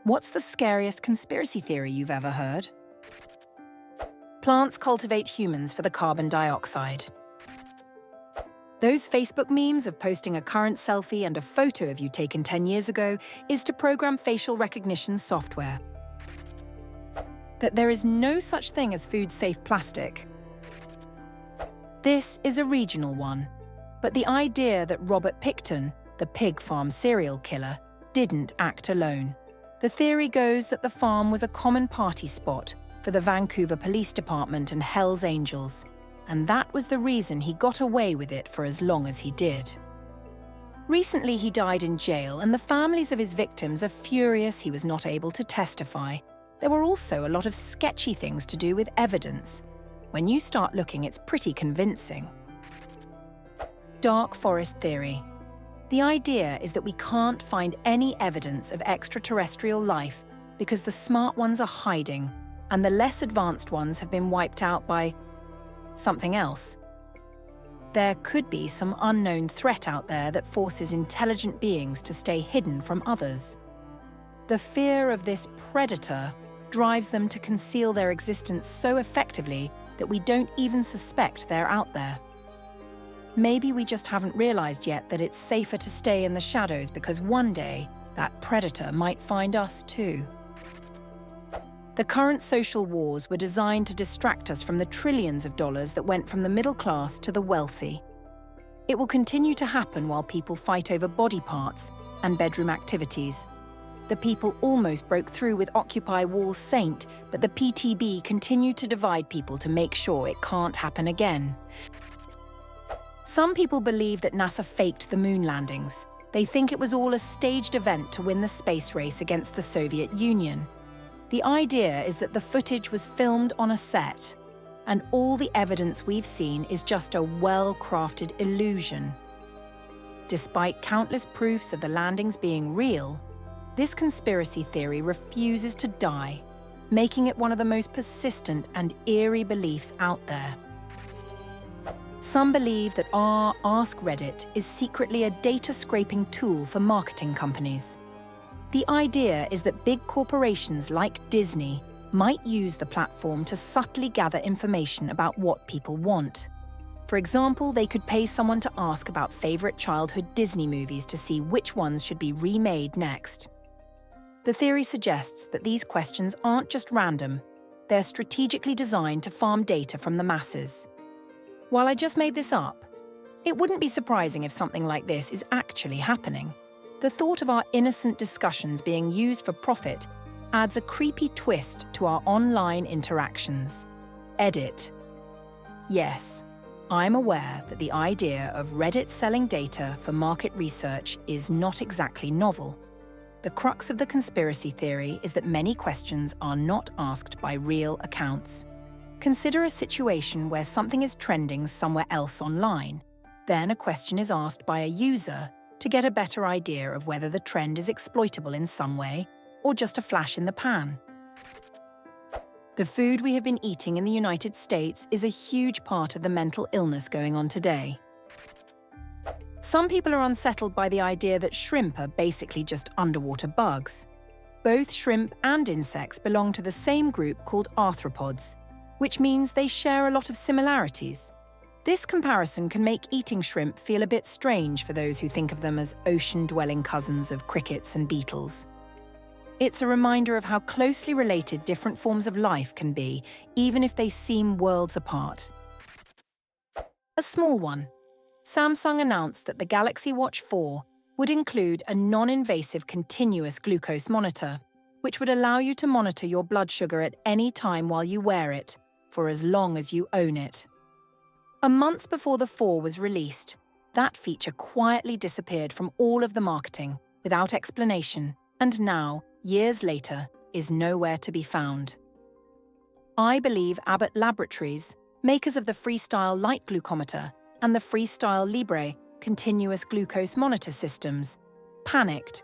What's the scariest conspiracy theory you've ever heard? Plants cultivate humans for the carbon dioxide. Those Facebook memes of posting a current selfie and a photo of you taken 10 years ago is to program facial recognition software. That there is no such thing as food-safe plastic. This is a regional one, but the idea that Robert Picton, the pig farm serial killer, didn't act alone. The theory goes that the farm was a common party spot for the Vancouver Police Department and Hells Angels, and that was the reason he got away with it for as long as he did. Recently, he died in jail, and the families of his victims are furious he was not able to testify. There were also a lot of sketchy things to do with evidence. When you start looking, it's pretty convincing. Dark forest theory. The idea is that we can't find any evidence of extraterrestrial life because the smart ones are hiding, and the less advanced ones have been wiped out by something else. There could be some unknown threat out there that forces intelligent beings to stay hidden from others. The fear of this predator drives them to conceal their existence so effectively that we don't even suspect they're out there. Maybe we just haven't realized yet that it's safer to stay in the shadows because one day that predator might find us too. The current social wars were designed to distract us from the trillions of dollars that went from the middle class to the wealthy. It will continue to happen while people fight over body parts and bedroom activities. The people almost broke through with Occupy Wall St, but the PTB continued to divide people to make sure it can't happen again. Some people believe that NASA faked the moon landings. They think it was all a staged event to win the space race against the Soviet Union. The idea is that the footage was filmed on a set, and all the evidence we've seen is just a well-crafted illusion. Despite countless proofs of the landings being real, this conspiracy theory refuses to die, making it one of the most persistent and eerie beliefs out there. Some believe that Ask Reddit is secretly a data-scraping tool for marketing companies. The idea is that big corporations like Disney might use the platform to subtly gather information about what people want. For example, they could pay someone to ask about favorite childhood Disney movies to see which ones should be remade next. The theory suggests that these questions aren't just random, they're strategically designed to farm data from the masses. While I just made this up, it wouldn't be surprising if something like this is actually happening. The thought of our innocent discussions being used for profit adds a creepy twist to our online interactions. Edit. Yes, I'm aware that the idea of Reddit selling data for market research is not exactly novel. The crux of the conspiracy theory is that many questions are not asked by real accounts. Consider a situation where something is trending somewhere else online. Then a question is asked by a user to get a better idea of whether the trend is exploitable in some way or just a flash in the pan. The food we have been eating in the United States is a huge part of the mental illness going on today. Some people are unsettled by the idea that shrimp are basically just underwater bugs. Both shrimp and insects belong to the same group called arthropods, which means they share a lot of similarities. This comparison can make eating shrimp feel a bit strange for those who think of them as ocean-dwelling cousins of crickets and beetles. It's a reminder of how closely related different forms of life can be, even if they seem worlds apart. A small one. Samsung announced that the Galaxy Watch 4 would include a non-invasive continuous glucose monitor, which would allow you to monitor your blood sugar at any time while you wear it, for as long as you own it. A month before the 4 was released, that feature quietly disappeared from all of the marketing, without explanation, and now, years later, is nowhere to be found. I believe Abbott Laboratories, makers of the Freestyle Light Glucometer and the Freestyle Libre continuous glucose monitor systems, panicked,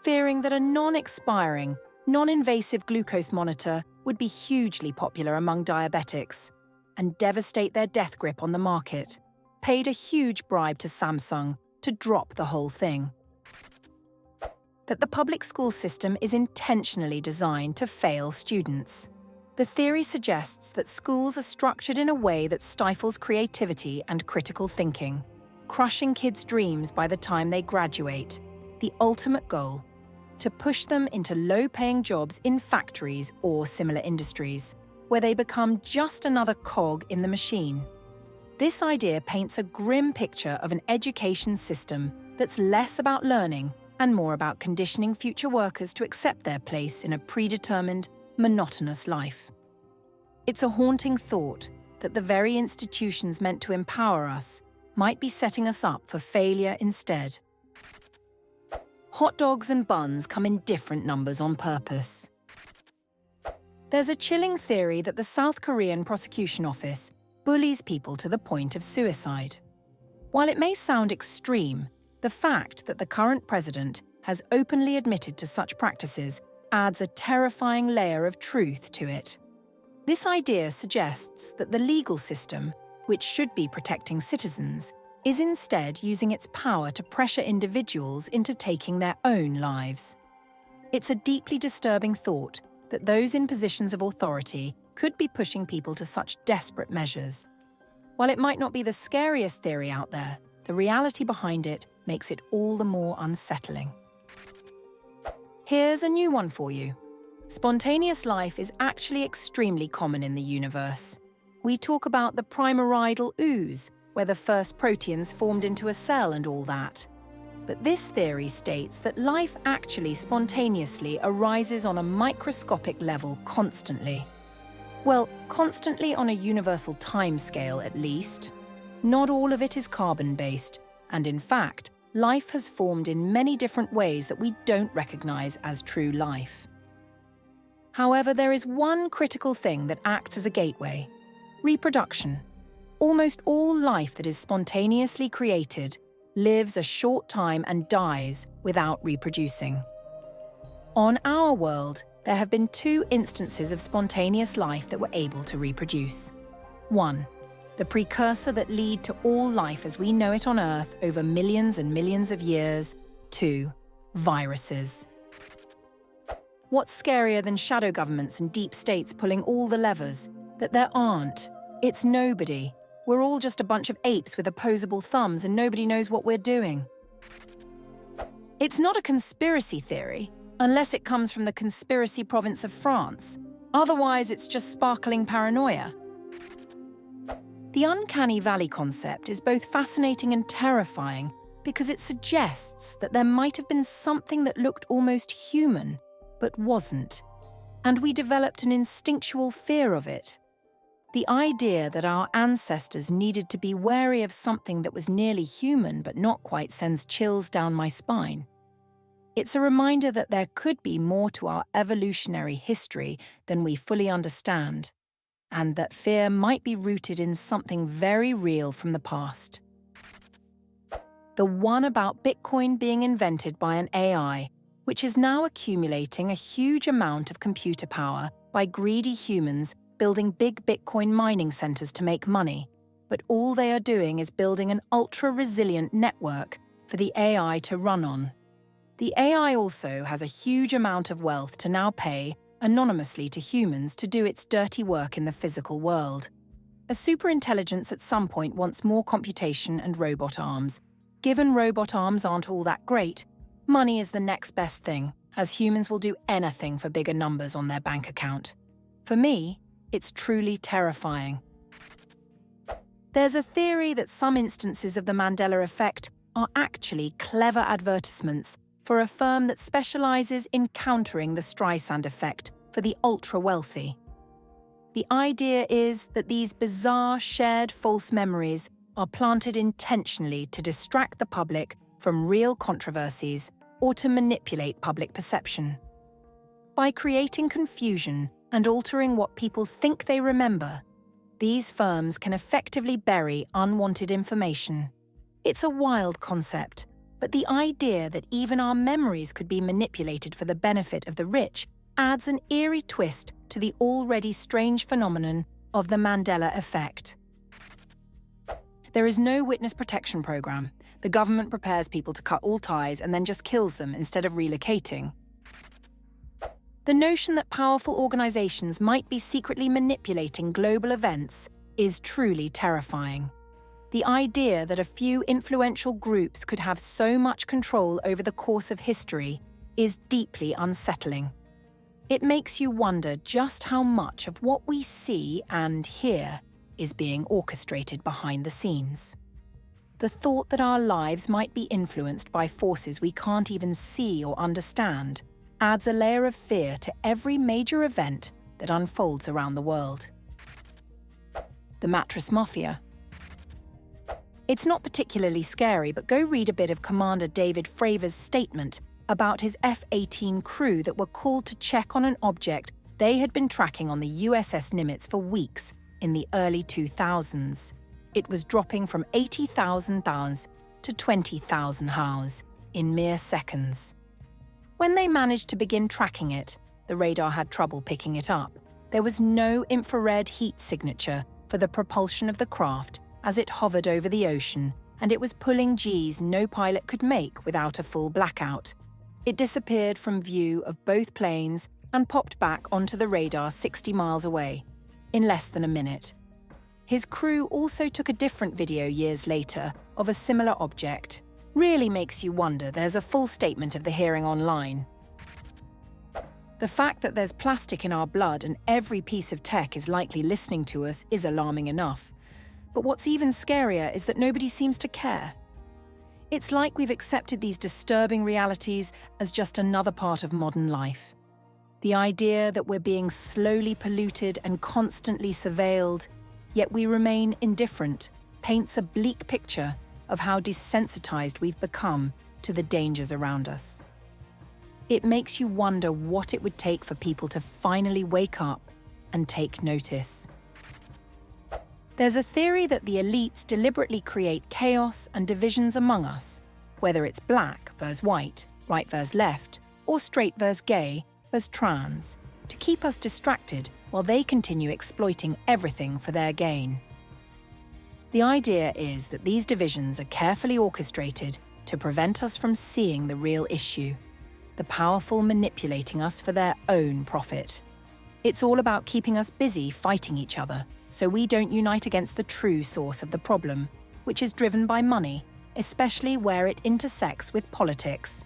fearing that a non-expiring, non-invasive glucose monitor would be hugely popular among diabetics and devastate their death grip on the market, paid a huge bribe to Samsung to drop the whole thing. that the public school system is intentionally designed to fail students. The theory suggests that schools are structured in a way that stifles creativity and critical thinking, crushing kids' dreams by the time they graduate. The ultimate goal: to push them into low-paying jobs in factories or similar industries, where they become just another cog in the machine. This idea paints a grim picture of an education system that's less about learning and more about conditioning future workers to accept their place in a predetermined, monotonous life. It's a haunting thought that the very institutions meant to empower us might be setting us up for failure instead. Hot dogs and buns come in different numbers on purpose. There's a chilling theory that the South Korean prosecution office bullies people to the point of suicide. While it may sound extreme, the fact that the current president has openly admitted to such practices adds a terrifying layer of truth to it. This idea suggests that the legal system, which should be protecting citizens, is instead using its power to pressure individuals into taking their own lives. It's a deeply disturbing thought that those in positions of authority could be pushing people to such desperate measures. While it might not be the scariest theory out there, the reality behind it makes it all the more unsettling. Here's a new one for you. Spontaneous life is actually extremely common in the universe. We talk about the primordial ooze, where the first proteins formed into a cell and all that. But this theory states that life actually spontaneously arises on a microscopic level constantly. Well, constantly on a universal timescale at least. Not all of it is carbon-based, and in fact, life has formed in many different ways that we don't recognize as true life. However, there is one critical thing that acts as a gateway: reproduction. Almost all life that is spontaneously created lives a short time and dies without reproducing. On our world, there have been 2 instances of spontaneous life that were able to reproduce. 1. The precursor that lead to all life as we know it on Earth over millions and millions of years. 2. Viruses. What's scarier than shadow governments and deep states pulling all the levers? That there aren't. It's nobody. We're all just a bunch of apes with opposable thumbs and nobody knows what we're doing. It's not a conspiracy theory, unless it comes from the conspiracy province of France. Otherwise, it's just sparkling paranoia. The uncanny valley concept is both fascinating and terrifying because it suggests that there might have been something that looked almost human, but wasn't, and we developed an instinctual fear of it. The idea that our ancestors needed to be wary of something that was nearly human but not quite sends chills down my spine. It's a reminder that there could be more to our evolutionary history than we fully understand, and that fear might be rooted in something very real from the past. The one about Bitcoin being invented by an AI, which is now accumulating a huge amount of computer power by greedy humans building big Bitcoin mining centers to make money, but all they are doing is building an ultra-resilient network for the AI to run on. The AI also has a huge amount of wealth to now pay anonymously to humans to do its dirty work in the physical world. A superintelligence at some point wants more computation and robot arms. Given robot arms aren't all that great, money is the next best thing, as humans will do anything for bigger numbers on their bank account. For me, it's truly terrifying. There's a theory that some instances of the Mandela effect are actually clever advertisements for a firm that specializes in countering the Streisand effect for the ultra-wealthy. The idea is that these bizarre shared false memories are planted intentionally to distract the public from real controversies or to manipulate public perception. By creating confusion and altering what people think they remember, these firms can effectively bury unwanted information. It's a wild concept, but the idea that even our memories could be manipulated for the benefit of the rich adds an eerie twist to the already strange phenomenon of the Mandela effect. There is no witness protection program. The government prepares people to cut all ties and then just kills them instead of relocating. The notion that powerful organizations might be secretly manipulating global events is truly terrifying. The idea that a few influential groups could have so much control over the course of history is deeply unsettling. It makes you wonder just how much of what we see and hear is being orchestrated behind the scenes. The thought that our lives might be influenced by forces we can't even see or understand adds a layer of fear to every major event that unfolds around the world. The mattress mafia. It's not particularly scary, but go read a bit of Commander David Fravor's statement about his F-18 crew that were called to check on an object they had been tracking on the USS Nimitz for weeks in the early 2000s. It was dropping from 80,000 pounds to 20,000 pounds in mere seconds. When they managed to begin tracking it, the radar had trouble picking it up. There was no infrared heat signature for the propulsion of the craft as it hovered over the ocean, and it was pulling Gs no pilot could make without a full blackout. It disappeared from view of both planes and popped back onto the radar 60 miles away, in less than a minute. His crew also took a different video years later of a similar object. Really makes you wonder. There's a full statement of the hearing online. The fact that there's plastic in our blood and every piece of tech is likely listening to us is alarming enough. But what's even scarier is that nobody seems to care. It's like we've accepted these disturbing realities as just another part of modern life. The idea that we're being slowly polluted and constantly surveilled, yet we remain indifferent, paints a bleak picture of how desensitized we've become to the dangers around us. It makes you wonder what it would take for people to finally wake up and take notice. There's a theory that the elites deliberately create chaos and divisions among us, whether it's black versus white, right versus left, or straight versus gay versus trans, to keep us distracted while they continue exploiting everything for their gain. The idea is that these divisions are carefully orchestrated to prevent us from seeing the real issue, the powerful manipulating us for their own profit. It's all about keeping us busy fighting each other, so we don't unite against the true source of the problem, which is driven by money, especially where it intersects with politics.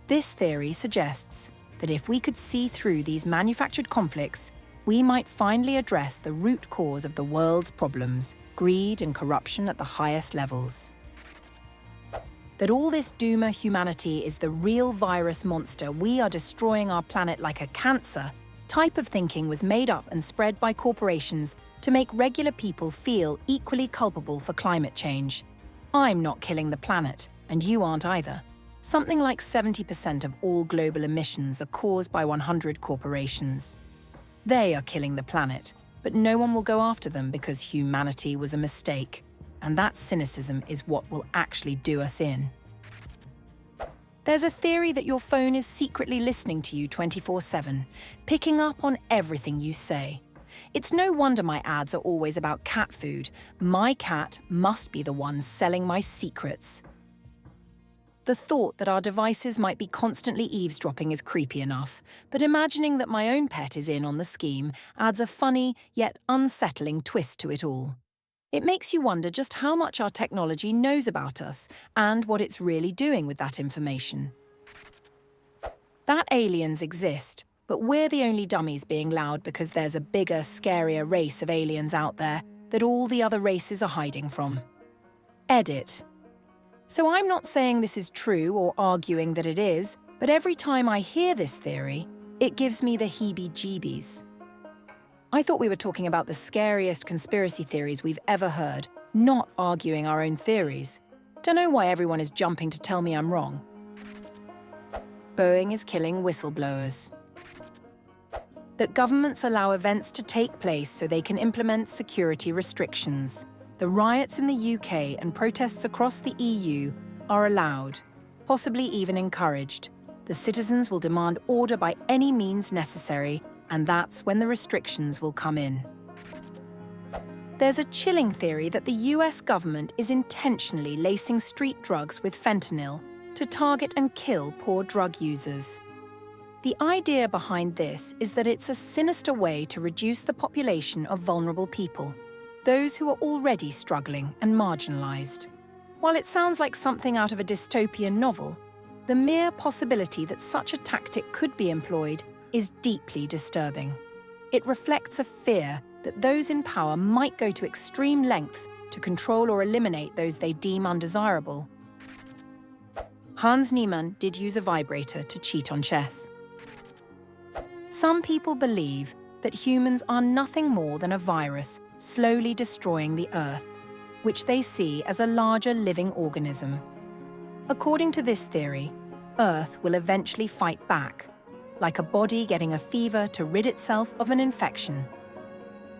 This theory suggests that if we could see through these manufactured conflicts, we might finally address the root cause of the world's problems, greed and corruption at the highest levels. That all this doomer humanity is the real virus monster we are destroying our planet like a cancer type of thinking was made up and spread by corporations to make regular people feel equally culpable for climate change. I'm not killing the planet, and you aren't either. Something like 70% of all global emissions are caused by 100 corporations. They are killing the planet, but no one will go after them because humanity was a mistake. And that cynicism is what will actually do us in. There's a theory that your phone is secretly listening to you 24/7, picking up on everything you say. It's no wonder my ads are always about cat food. My cat must be the one selling my secrets. The thought that our devices might be constantly eavesdropping is creepy enough, but imagining that my own pet is in on the scheme adds a funny yet unsettling twist to it all. It makes you wonder just how much our technology knows about us and what it's really doing with that information. That aliens exist, but we're the only dummies being loud because there's a bigger, scarier race of aliens out there that all the other races are hiding from. Edit. So I'm not saying this is true or arguing that it is, but every time I hear this theory, it gives me the heebie-jeebies. I thought we were talking about the scariest conspiracy theories we've ever heard, not arguing our own theories. Don't know why everyone is jumping to tell me I'm wrong. Boeing is killing whistleblowers. That governments allow events to take place so they can implement security restrictions. The riots in the UK and protests across the EU are allowed, possibly even encouraged. The citizens will demand order by any means necessary, and that's when the restrictions will come in. There's a chilling theory that the US government is intentionally lacing street drugs with fentanyl to target and kill poor drug users. The idea behind this is that it's a sinister way to reduce the population of vulnerable people, those who are already struggling and marginalized. While it sounds like something out of a dystopian novel, the mere possibility that such a tactic could be employed is deeply disturbing. It reflects a fear that those in power might go to extreme lengths to control or eliminate those they deem undesirable. Hans Niemann did use a vibrator to cheat on chess. Some people believe that humans are nothing more than a virus slowly destroying the Earth, which they see as a larger living organism. According to this theory, Earth will eventually fight back, like a body getting a fever to rid itself of an infection.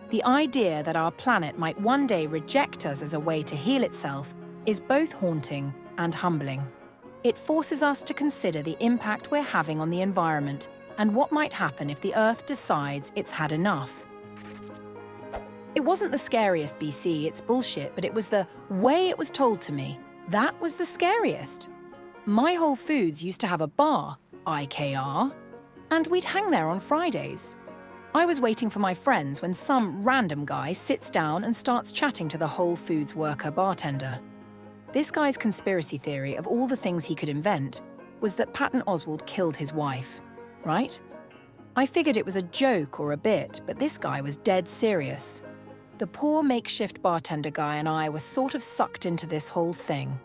The idea that our planet might one day reject us as a way to heal itself is both haunting and humbling. It forces us to consider the impact we're having on the environment and what might happen if the Earth decides it's had enough. It wasn't the scariest BC, it's bullshit, but it was the way it was told to me. That was the scariest. My Whole Foods used to have a bar, IKR, and we'd hang there on Fridays. I was waiting for my friends when some random guy sits down and starts chatting to the Whole Foods worker bartender. This guy's conspiracy theory of all the things he could invent was that Patton Oswalt killed his wife, right? I figured it was a joke or a bit, but this guy was dead serious. The poor makeshift bartender guy and I were sort of sucked into this whole thing.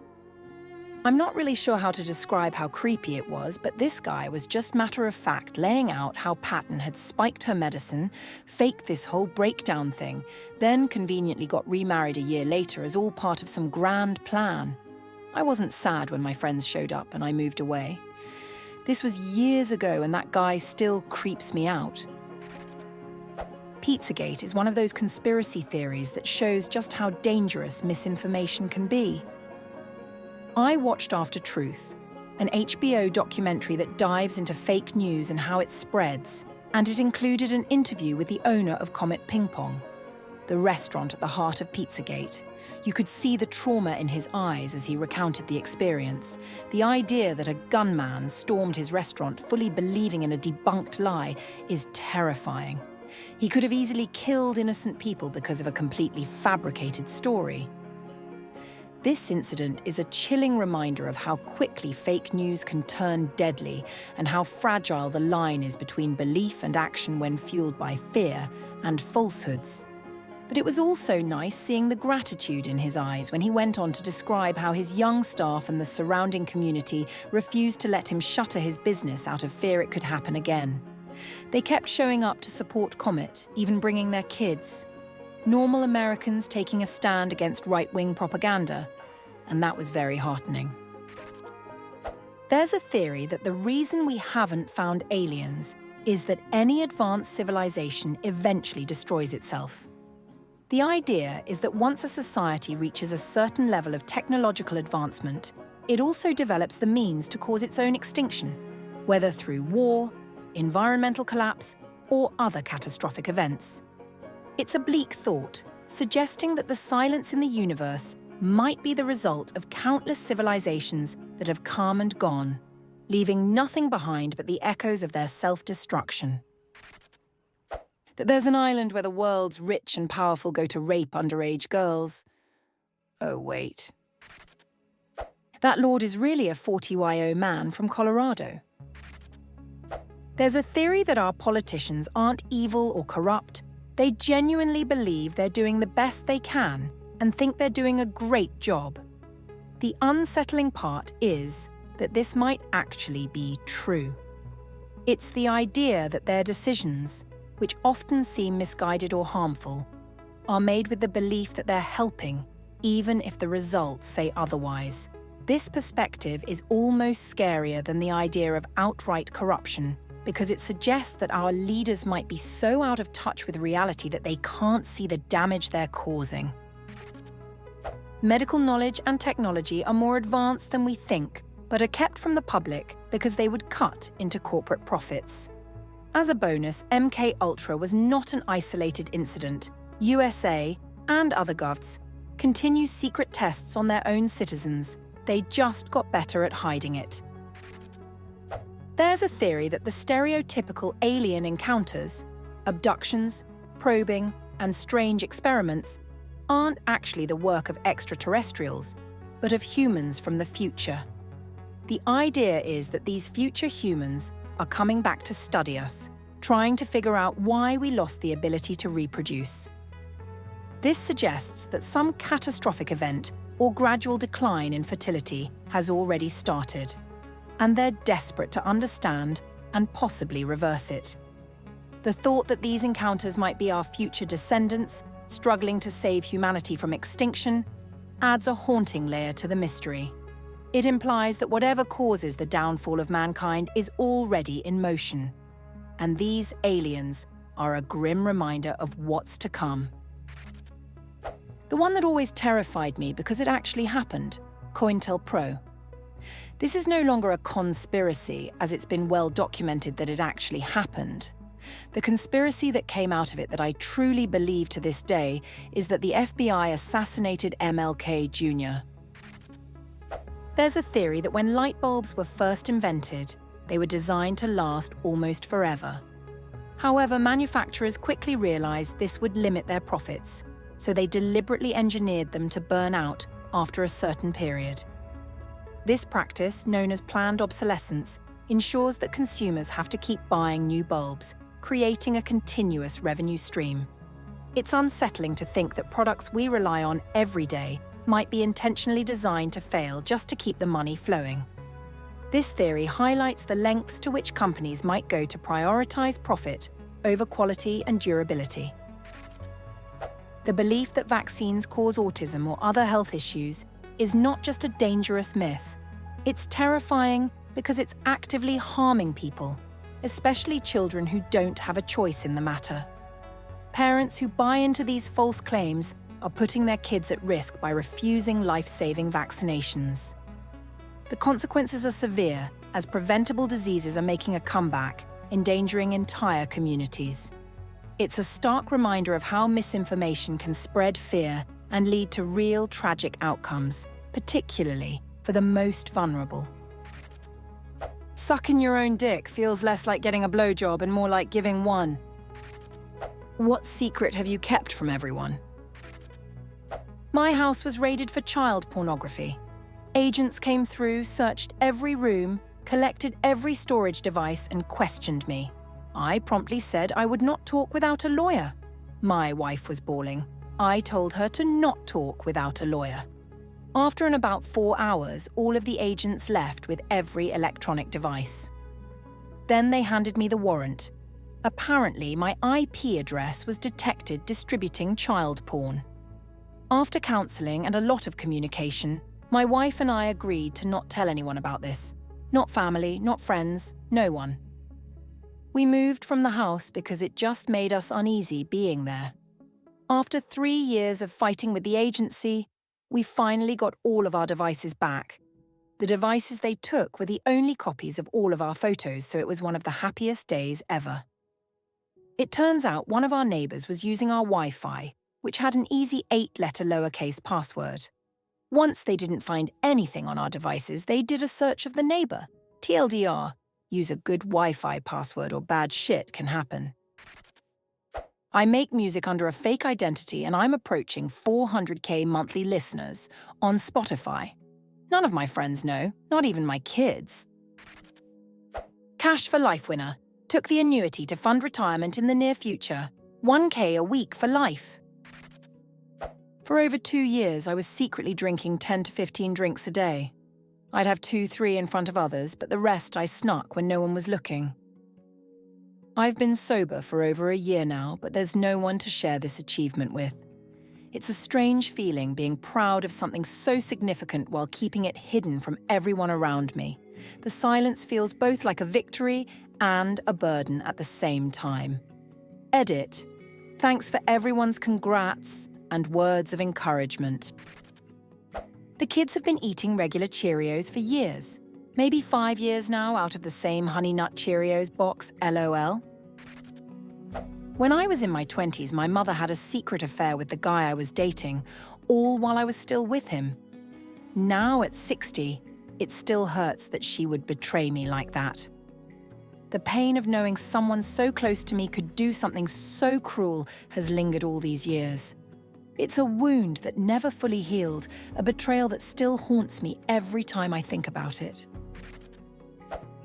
I'm not really sure how to describe how creepy it was, but this guy was just matter-of-fact laying out how Patton had spiked her medicine, faked this whole breakdown thing, then conveniently got remarried a year later as all part of some grand plan. I wasn't sad when my friends showed up and I moved away. This was years ago and that guy still creeps me out. Pizzagate is one of those conspiracy theories that shows just how dangerous misinformation can be. I watched After Truth, an HBO documentary that dives into fake news and how it spreads, and it included an interview with the owner of Comet Ping Pong, the restaurant at the heart of Pizzagate. You could see the trauma in his eyes as he recounted the experience. The idea that a gunman stormed his restaurant fully believing in a debunked lie is terrifying. He could have easily killed innocent people because of a completely fabricated story. This incident is a chilling reminder of how quickly fake news can turn deadly and how fragile the line is between belief and action when fueled by fear and falsehoods. But it was also nice seeing the gratitude in his eyes when he went on to describe how his young staff and the surrounding community refused to let him shutter his business out of fear it could happen again. They kept showing up to support Comet, even bringing their kids. Normal Americans taking a stand against right-wing propaganda, and that was very heartening. There's a theory that the reason we haven't found aliens is that any advanced civilization eventually destroys itself. The idea is that once a society reaches a certain level of technological advancement, it also develops the means to cause its own extinction, whether through war, environmental collapse, or other catastrophic events. It's a bleak thought, suggesting that the silence in the universe might be the result of countless civilizations that have come and gone, leaving nothing behind but the echoes of their self-destruction. That there's an island where the world's rich and powerful go to rape underage girls. Oh, wait. That lord is really a 40YO man from Colorado. There's a theory that our politicians aren't evil or corrupt. They genuinely believe they're doing the best they can and think they're doing a great job. The unsettling part is that this might actually be true. It's the idea that their decisions, which often seem misguided or harmful, are made with the belief that they're helping, even if the results say otherwise. This perspective is almost scarier than the idea of outright corruption, because it suggests that our leaders might be so out of touch with reality that they can't see the damage they're causing. Medical knowledge and technology are more advanced than we think, but are kept from the public because they would cut into corporate profits. As a bonus, MK Ultra was not an isolated incident. USA and other govs, continue secret tests on their own citizens. They just got better at hiding it. There's a theory that the stereotypical alien encounters, abductions, probing, and strange experiments aren't actually the work of extraterrestrials, but of humans from the future. The idea is that these future humans are coming back to study us, trying to figure out why we lost the ability to reproduce. This suggests that some catastrophic event or gradual decline in fertility has already started, and they're desperate to understand and possibly reverse it. The thought that these encounters might be our future descendants struggling to save humanity from extinction adds a haunting layer to the mystery. It implies that whatever causes the downfall of mankind is already in motion, and these aliens are a grim reminder of what's to come. The one that always terrified me because it actually happened, COINTELPRO. This is no longer a conspiracy, as it's been well documented that it actually happened. The conspiracy that came out of it that I truly believe to this day is that the FBI assassinated MLK Jr. There's a theory that when light bulbs were first invented, they were designed to last almost forever. However, manufacturers quickly realized this would limit their profits, so they deliberately engineered them to burn out after a certain period. This practice, known as planned obsolescence, ensures that consumers have to keep buying new bulbs, creating a continuous revenue stream. It's unsettling to think that products we rely on every day might be intentionally designed to fail just to keep the money flowing. This theory highlights the lengths to which companies might go to prioritize profit over quality and durability. The belief that vaccines cause autism or other health issues is not just a dangerous myth. It's terrifying because it's actively harming people, especially children who don't have a choice in the matter. Parents who buy into these false claims are putting their kids at risk by refusing life-saving vaccinations. The consequences are severe, as preventable diseases are making a comeback, endangering entire communities. It's a stark reminder of how misinformation can spread fear and lead to real tragic outcomes, particularly for the most vulnerable. Sucking your own dick feels less like getting a blowjob and more like giving one. What secret have you kept from everyone? My house was raided for child pornography. Agents came through, searched every room, collected every storage device, and questioned me. I promptly said I would not talk without a lawyer. My wife was bawling. I told her to not talk without a lawyer. After about 4 hours, all of the agents left with every electronic device. Then they handed me the warrant. Apparently, my IP address was detected distributing child porn. After counselling and a lot of communication, my wife and I agreed to not tell anyone about this. Not family, not friends, no one. We moved from the house because it just made us uneasy being there. After 3 years of fighting with the agency, we finally got all of our devices back. The devices they took were the only copies of all of our photos, so it was one of the happiest days ever. It turns out one of our neighbours was using our Wi-Fi, which had an easy 8-letter lowercase password. Once they didn't find anything on our devices, they did a search of the neighbour. TLDR, use a good Wi-Fi password or bad shit can happen. I make music under a fake identity and I'm approaching 400k monthly listeners on Spotify. None of my friends know, not even my kids. Cash for Life winner. Took the annuity to fund retirement in the near future. 1k a week for life. For over 2 years, I was secretly drinking 10 to 15 drinks a day. I'd have 2-3 in front of others, but the rest I snuck when no one was looking. I've been sober for over a year now, but there's no one to share this achievement with. It's a strange feeling being proud of something so significant while keeping it hidden from everyone around me. The silence feels both like a victory and a burden at the same time. Edit. Thanks for everyone's congrats and words of encouragement. The kids have been eating regular Cheerios for years. Maybe 5 years now out of the same Honey Nut Cheerios box, LOL. When I was in my 20s, my mother had a secret affair with the guy I was dating, all while I was still with him. Now at 60, it still hurts that she would betray me like that. The pain of knowing someone so close to me could do something so cruel has lingered all these years. It's a wound that never fully healed, a betrayal that still haunts me every time I think about it.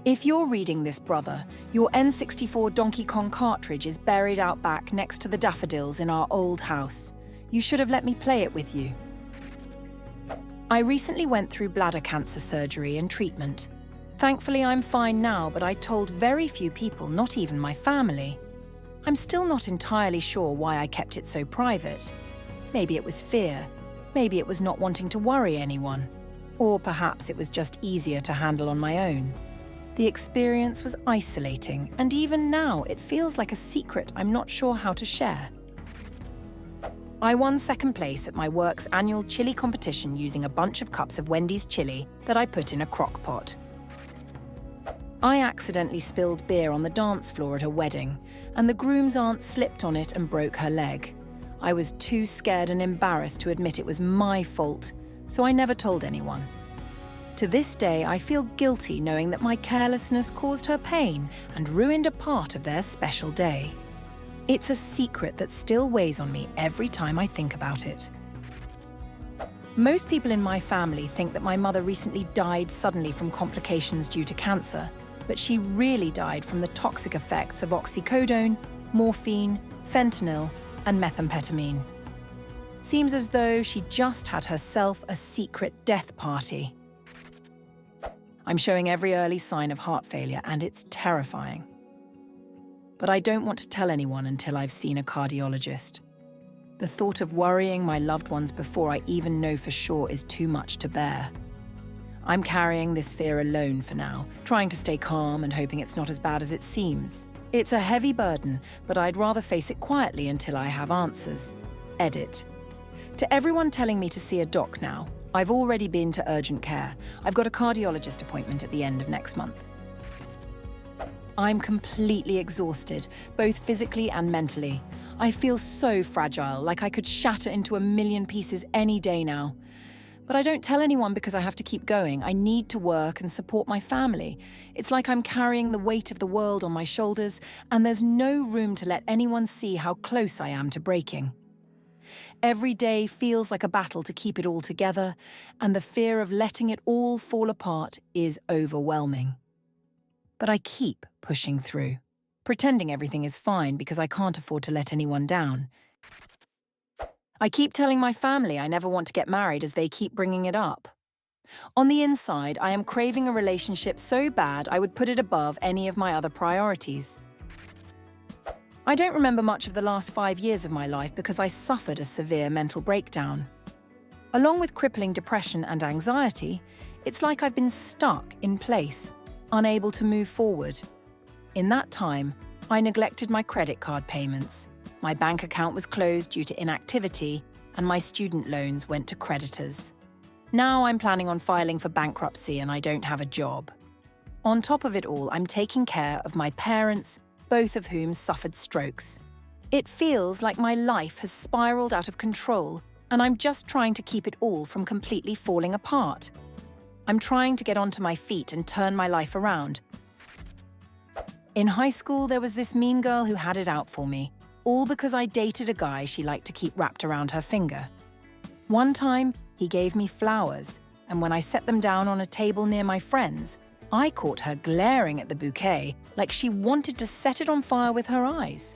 If you're reading this, brother, your N64 Donkey Kong cartridge is buried out back next to the daffodils in our old house. You should have let me play it with you. I recently went through bladder cancer surgery and treatment. Thankfully, I'm fine now, but I told very few people, not even my family. I'm still not entirely sure why I kept it so private. Maybe it was fear. Maybe it was not wanting to worry anyone. Or perhaps it was just easier to handle on my own. The experience was isolating, and even now it feels like a secret I'm not sure how to share. I won second place at my work's annual chili competition using a bunch of cups of Wendy's chili that I put in a crock pot. I accidentally spilled beer on the dance floor at a wedding, and the groom's aunt slipped on it and broke her leg. I was too scared and embarrassed to admit it was my fault, so I never told anyone. To this day, I feel guilty knowing that my carelessness caused her pain and ruined a part of their special day. It's a secret that still weighs on me every time I think about it. Most people in my family think that my mother recently died suddenly from complications due to cancer, but she really died from the toxic effects of oxycodone, morphine, fentanyl, and methamphetamine. Seems as though she just had herself a secret death party. I'm showing every early sign of heart failure, and it's terrifying. But I don't want to tell anyone until I've seen a cardiologist. The thought of worrying my loved ones before I even know for sure is too much to bear. I'm carrying this fear alone for now, trying to stay calm and hoping it's not as bad as it seems. It's a heavy burden, but I'd rather face it quietly until I have answers. Edit. To everyone telling me to see a doc now, I've already been to urgent care. I've got a cardiologist appointment at the end of next month. I'm completely exhausted, both physically and mentally. I feel so fragile, like I could shatter into a million pieces any day now. But I don't tell anyone because I have to keep going. I need to work and support my family. It's like I'm carrying the weight of the world on my shoulders, and there's no room to let anyone see how close I am to breaking. Every day feels like a battle to keep it all together, and the fear of letting it all fall apart is overwhelming. But I keep pushing through, pretending everything is fine because I can't afford to let anyone down. I keep telling my family I never want to get married as they keep bringing it up. On the inside, I am craving a relationship so bad I would put it above any of my other priorities. I don't remember much of the last 5 years of my life because I suffered a severe mental breakdown. Along with crippling depression and anxiety, it's like I've been stuck in place, unable to move forward. In that time, I neglected my credit card payments. My bank account was closed due to inactivity, and my student loans went to creditors. Now I'm planning on filing for bankruptcy and I don't have a job. On top of it all, I'm taking care of my parents, both of whom suffered strokes. It feels like my life has spiraled out of control, and I'm just trying to keep it all from completely falling apart. I'm trying to get onto my feet and turn my life around. In high school, there was this mean girl who had it out for me, all because I dated a guy she liked to keep wrapped around her finger. One time, he gave me flowers, and when I set them down on a table near my friends, I caught her glaring at the bouquet like she wanted to set it on fire with her eyes.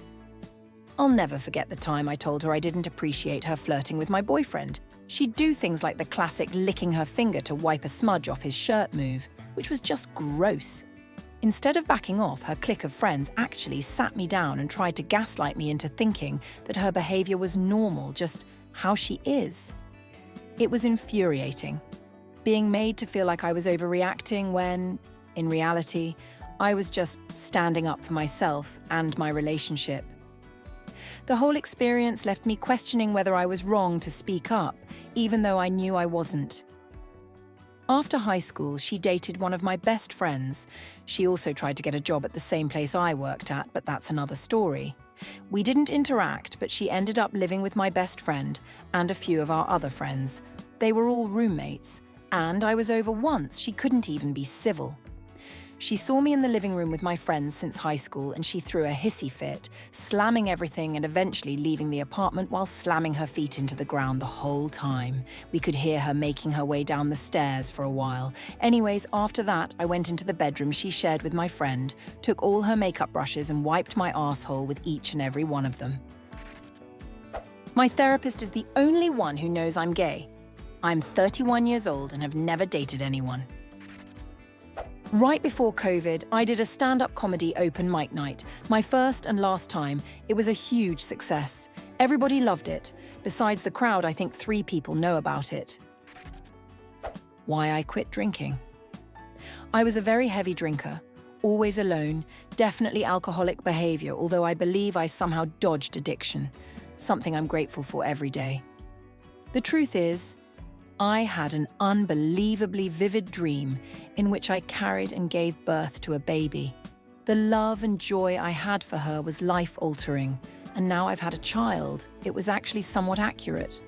I'll never forget the time I told her I didn't appreciate her flirting with my boyfriend. She'd do things like the classic licking her finger to wipe a smudge off his shirt move, which was just gross. Instead of backing off, her clique of friends actually sat me down and tried to gaslight me into thinking that her behavior was normal, just how she is. It was infuriating, being made to feel like I was overreacting when, in reality, I was just standing up for myself and my relationship. The whole experience left me questioning whether I was wrong to speak up, even though I knew I wasn't. After high school, she dated one of my best friends. She also tried to get a job at the same place I worked at, but that's another story. We didn't interact, but she ended up living with my best friend and a few of our other friends. They were all roommates, and I was over once. She couldn't even be civil. She saw me in the living room with my friends since high school, and she threw a hissy fit, slamming everything and eventually leaving the apartment while slamming her feet into the ground the whole time. We could hear her making her way down the stairs for a while. Anyways, after that, I went into the bedroom she shared with my friend, took all her makeup brushes and wiped my asshole with each and every one of them. My therapist is the only one who knows I'm gay. I'm 31 years old and have never dated anyone. Right before COVID, I did a stand-up comedy open mic night. My first and last time. It was a huge success. Everybody loved it. Besides the crowd, I think 3 people know about it. Why I quit drinking. I was a very heavy drinker, always alone, definitely alcoholic behavior, although I believe I somehow dodged addiction, something I'm grateful for every day. The truth is, I had an unbelievably vivid dream in which I carried and gave birth to a baby. The love and joy I had for her was life-altering, and now I've had a child. It was actually somewhat accurate.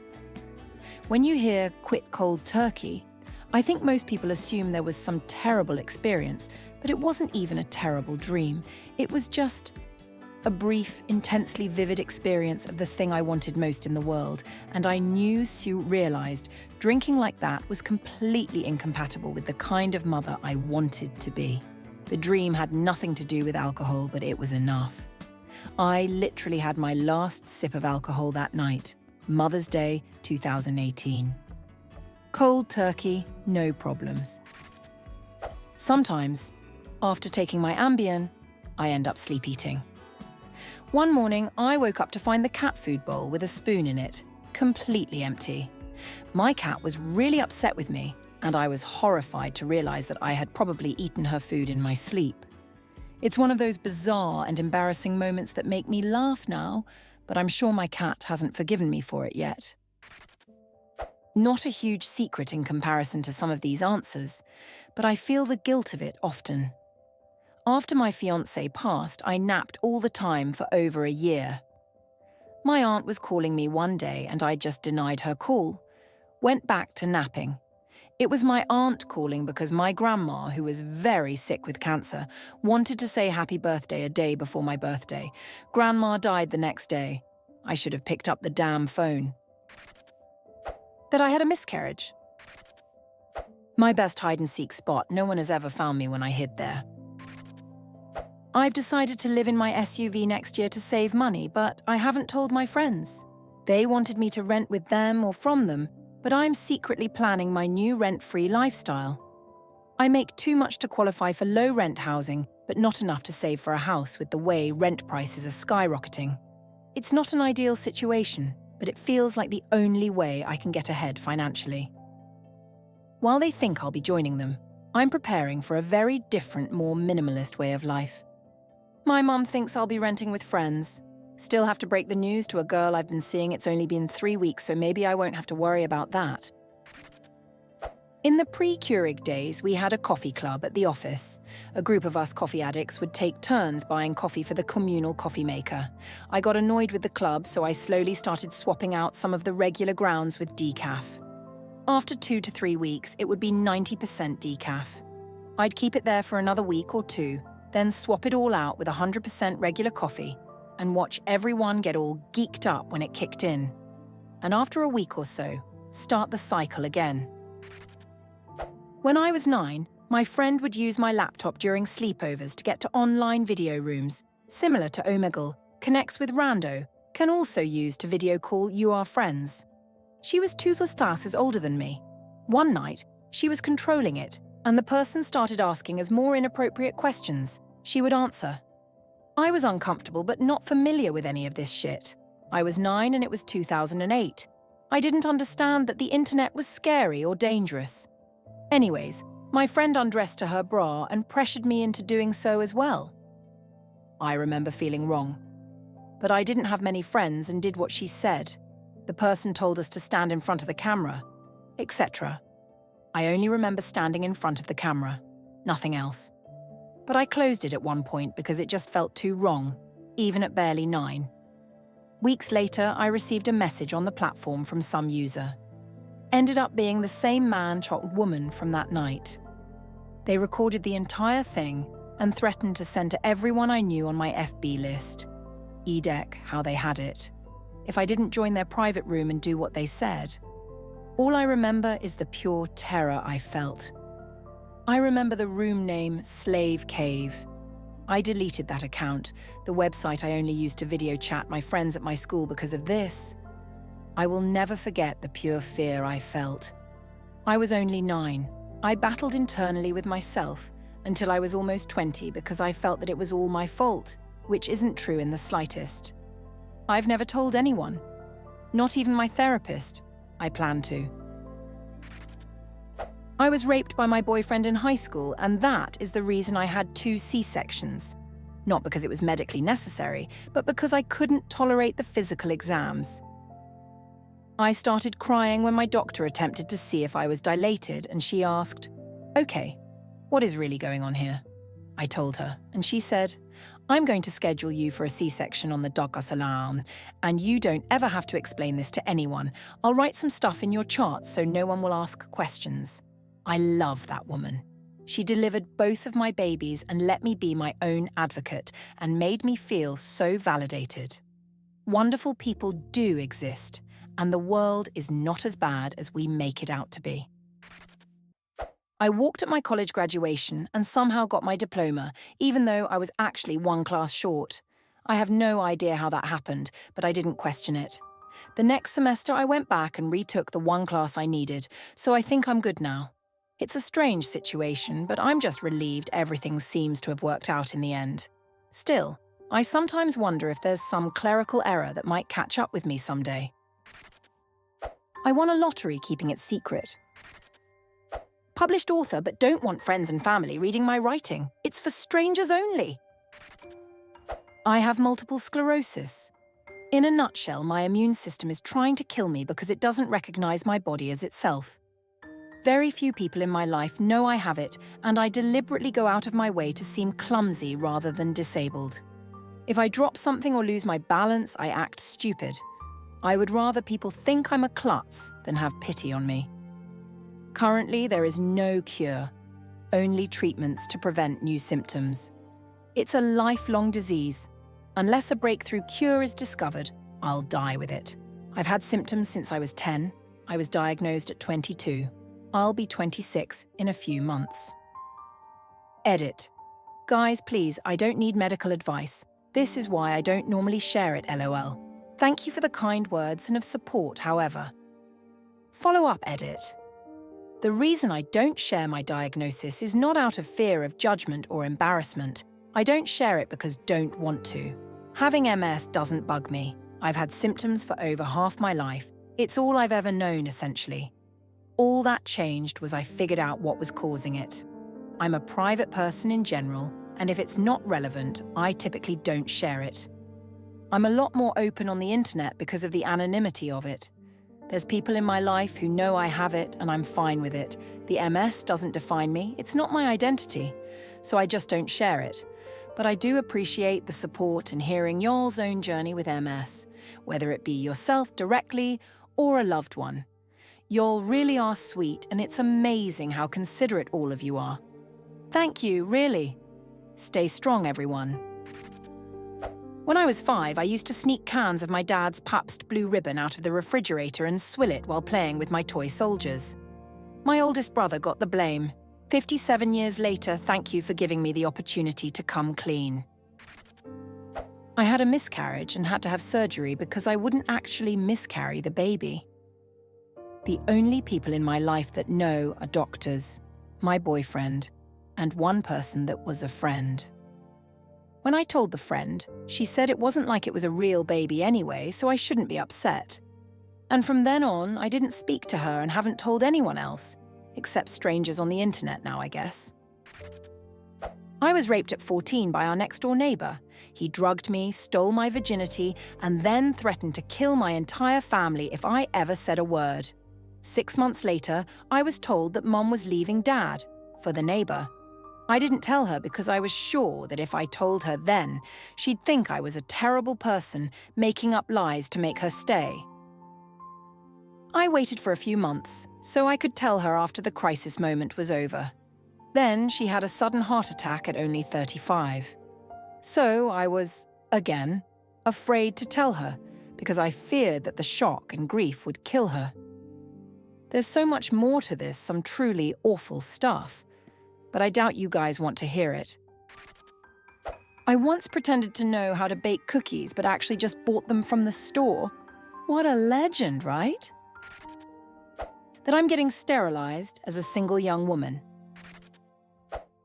When you hear "quit cold turkey," I think most people assume there was some terrible experience, but it wasn't even a terrible dream. It was just a brief, intensely vivid experience of the thing I wanted most in the world, and I realized drinking like that was completely incompatible with the kind of mother I wanted to be. The dream had nothing to do with alcohol, but it was enough. I literally had my last sip of alcohol that night, Mother's Day 2018. Cold turkey, no problems. Sometimes, after taking my Ambien, I end up sleep eating. One morning, I woke up to find the cat food bowl with a spoon in it, completely empty. My cat was really upset with me, and I was horrified to realize that I had probably eaten her food in my sleep. It's one of those bizarre and embarrassing moments that make me laugh now, but I'm sure my cat hasn't forgiven me for it yet. Not a huge secret in comparison to some of these answers, but I feel the guilt of it often. After my fiancé passed, I napped all the time for over a year. My aunt was calling me one day and I just denied her call. Went back to napping. It was my aunt calling because my grandma, who was very sick with cancer, wanted to say happy birthday a day before my birthday. Grandma died the next day. I should have picked up the damn phone. That I had a miscarriage. My best hide-and-seek spot. No one has ever found me when I hid there. I've decided to live in my SUV next year to save money, but I haven't told my friends. They wanted me to rent with them or from them, but I'm secretly planning my new rent-free lifestyle. I make too much to qualify for low-rent housing, but not enough to save for a house with the way rent prices are skyrocketing. It's not an ideal situation, but it feels like the only way I can get ahead financially. While they think I'll be joining them, I'm preparing for a very different, more minimalist way of life. My mum thinks I'll be renting with friends. Still have to break the news to a girl I've been seeing. It's only been 3 weeks, so maybe I won't have to worry about that. In the pre-Keurig days, we had a coffee club at the office. A group of us coffee addicts would take turns buying coffee for the communal coffee maker. I got annoyed with the club, so I slowly started swapping out some of the regular grounds with decaf. After 2 to 3 weeks, it would be 90% decaf. I'd keep it there for another week or 2, then swap it all out with 100% regular coffee and watch everyone get all geeked up when it kicked in. And after a week or so, start the cycle again. When I was 9, my friend would use my laptop during sleepovers to get to online video rooms, similar to Omegle, connects with Rando, can also use to video call You Are Friends. She was 2 classes older than me. One night, she was controlling it, and the person started asking us more inappropriate questions. She would answer. I was uncomfortable but not familiar with any of this shit. I was 9 and it was 2008. I didn't understand that the internet was scary or dangerous. Anyways, my friend undressed to her bra and pressured me into doing so as well. I remember feeling wrong. But I didn't have many friends and did what she said. The person told us to stand in front of the camera, etc. I only remember standing in front of the camera, nothing else. But I closed it at one point because it just felt too wrong, even at barely 9. Weeks later, I received a message on the platform from some user. Ended up being the same man/woman from that night. They recorded the entire thing and threatened to send to everyone I knew on my FB list. EDEC, how they had it. If I didn't join their private room and do what they said. All I remember is the pure terror I felt. I remember the room name Slave Cave. I deleted that account, the website I only used to video chat my friends at my school because of this. I will never forget the pure fear I felt. I was only 9. I battled internally with myself until I was almost 20 because I felt that it was all my fault, which isn't true in the slightest. I've never told anyone, not even my therapist. I plan to. I was raped by my boyfriend in high school, and that is the reason I had 2 C-sections. Not because it was medically necessary, but because I couldn't tolerate the physical exams. I started crying when my doctor attempted to see if I was dilated, and she asked, "Okay, what is really going on here?" I told her, and she said, "I'm going to schedule you for a C-section on the Doc-Salon, and you don't ever have to explain this to anyone. I'll write some stuff in your charts so no one will ask questions." I love that woman. She delivered both of my babies and let me be my own advocate and made me feel so validated. Wonderful people do exist, and the world is not as bad as we make it out to be. I walked at my college graduation and somehow got my diploma, even though I was actually 1 class short. I have no idea how that happened, but I didn't question it. The next semester I went back and retook the 1 class I needed, so I think I'm good now. It's a strange situation, but I'm just relieved everything seems to have worked out in the end. Still, I sometimes wonder if there's some clerical error that might catch up with me someday. I won a lottery keeping it secret. Published author, but don't want friends and family reading my writing. It's for strangers only. I have multiple sclerosis. In a nutshell, my immune system is trying to kill me because it doesn't recognize my body as itself. Very few people in my life know I have it, and I deliberately go out of my way to seem clumsy rather than disabled. If I drop something or lose my balance, I act stupid. I would rather people think I'm a klutz than have pity on me. Currently, there is no cure, only treatments to prevent new symptoms. It's a lifelong disease. Unless a breakthrough cure is discovered, I'll die with it. I've had symptoms since I was 10. I was diagnosed at 22. I'll be 26 in a few months. Edit. Guys, please, I don't need medical advice. This is why I don't normally share it, LOL. Thank you for the kind words and of support, however. Follow up, edit. The reason I don't share my diagnosis is not out of fear of judgment or embarrassment. I don't share it because don't want to. Having MS doesn't bug me. I've had symptoms for over half my life. It's all I've ever known, essentially. All that changed was I figured out what was causing it. I'm a private person in general, and if it's not relevant, I typically don't share it. I'm a lot more open on the internet because of the anonymity of it. There's people in my life who know I have it, and I'm fine with it. The MS doesn't define me, it's not my identity, so I just don't share it. But I do appreciate the support and hearing y'all's own journey with MS, whether it be yourself directly or a loved one. Y'all really are sweet, and it's amazing how considerate all of you are. Thank you, really. Stay strong, everyone. When I was 5, I used to sneak cans of my dad's Pabst Blue Ribbon out of the refrigerator and swill it while playing with my toy soldiers. My oldest brother got the blame. 57 years later, thank you for giving me the opportunity to come clean. I had a miscarriage and had to have surgery because I wouldn't actually miscarry the baby. The only people in my life that know are doctors, my boyfriend, and one person that was a friend. When I told the friend, she said it wasn't like it was a real baby anyway, so I shouldn't be upset. And from then on, I didn't speak to her and haven't told anyone else, except strangers on the internet now, I guess. I was raped at 14 by our next-door neighbor. He drugged me, stole my virginity, and then threatened to kill my entire family if I ever said a word. 6 months later, I was told that Mom was leaving Dad for the neighbour. I didn't tell her because I was sure that if I told her then, she'd think I was a terrible person making up lies to make her stay. I waited for a few months so I could tell her after the crisis moment was over. Then she had a sudden heart attack at only 35. So I was, again, afraid to tell her because I feared that the shock and grief would kill her. There's so much more to this, some truly awful stuff, but I doubt you guys want to hear it. I once pretended to know how to bake cookies but actually just bought them from the store. What a legend, right? That I'm getting sterilized as a single young woman.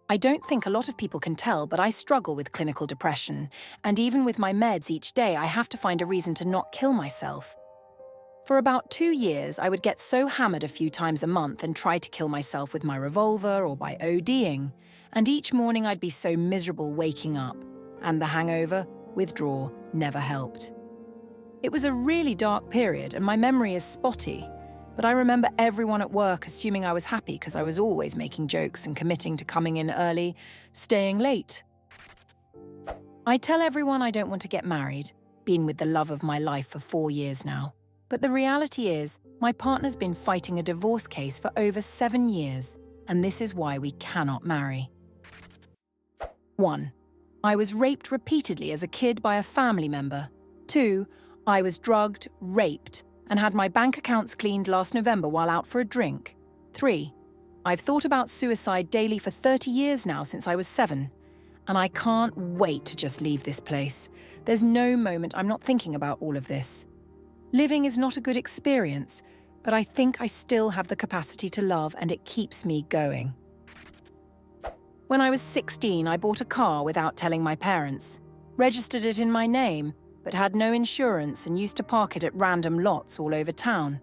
I don't think a lot of people can tell, but I struggle with clinical depression, and even with my meds each day, I have to find a reason to not kill myself. For about 2 years, I would get so hammered a few times a month and try to kill myself with my revolver or by ODing, and each morning I'd be so miserable waking up, and the hangover, withdrawal, never helped. It was a really dark period, and my memory is spotty. But I remember everyone at work assuming I was happy because I was always making jokes and committing to coming in early, staying late. I tell everyone I don't want to get married, been with the love of my life for 4 years now. But the reality is, my partner's been fighting a divorce case for over 7 years, and this is why we cannot marry. 1. I was raped repeatedly as a kid by a family member. 2. I was drugged, raped, and had my bank accounts cleaned last November while out for a drink. 3. I've thought about suicide daily for 30 years now since I was 7, and I can't wait to just leave this place. There's no moment I'm not thinking about all of this. Living is not a good experience, but I think I still have the capacity to love, and it keeps me going. When I was 16, I bought a car without telling my parents, registered it in my name, but had no insurance and used to park it at random lots all over town.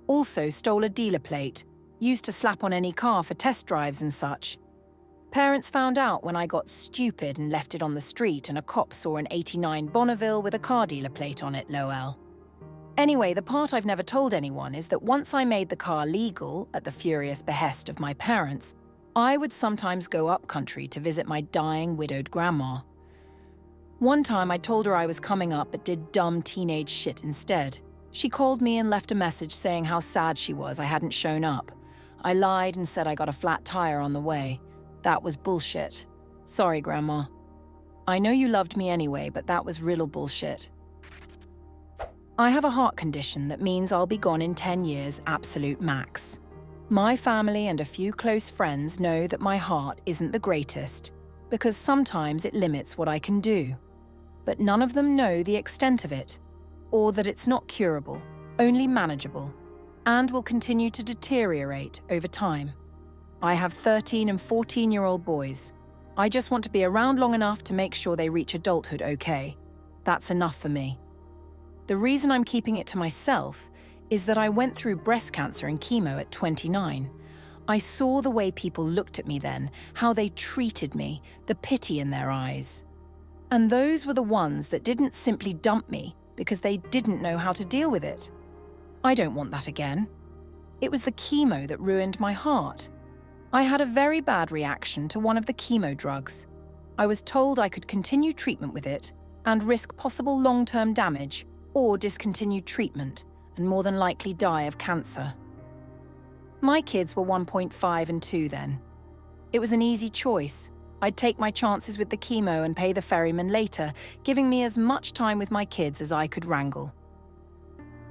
Also stole a dealer plate, used to slap on any car for test drives and such. Parents found out when I got stupid and left it on the street, and a cop saw an '89 Bonneville with a car dealer plate on it, lol. Anyway, the part I've never told anyone is that once I made the car legal at the furious behest of my parents, I would sometimes go up country to visit my dying widowed grandma. One time I told her I was coming up but did dumb teenage shit instead. She called me and left a message saying how sad she was I hadn't shown up. I lied and said I got a flat tire on the way. That was bullshit. Sorry, Grandma. I know you loved me anyway, but that was real bullshit. I have a heart condition that means I'll be gone in 10 years, absolute max. My family and a few close friends know that my heart isn't the greatest, because sometimes it limits what I can do. But none of them know the extent of it, or that it's not curable, only manageable, and will continue to deteriorate over time. I have 13 and 14-year-old boys. I just want to be around long enough to make sure they reach adulthood okay. That's enough for me. The reason I'm keeping it to myself is that I went through breast cancer and chemo at 29. I saw the way people looked at me then, how they treated me, the pity in their eyes. And those were the ones that didn't simply dump me because they didn't know how to deal with it. I don't want that again. It was the chemo that ruined my heart. I had a very bad reaction to one of the chemo drugs. I was told I could continue treatment with it and risk possible long-term damage or discontinued treatment and more than likely die of cancer. My kids were 1.5 and 2 then. It was an easy choice. I'd take my chances with the chemo and pay the ferryman later, giving me as much time with my kids as I could wrangle.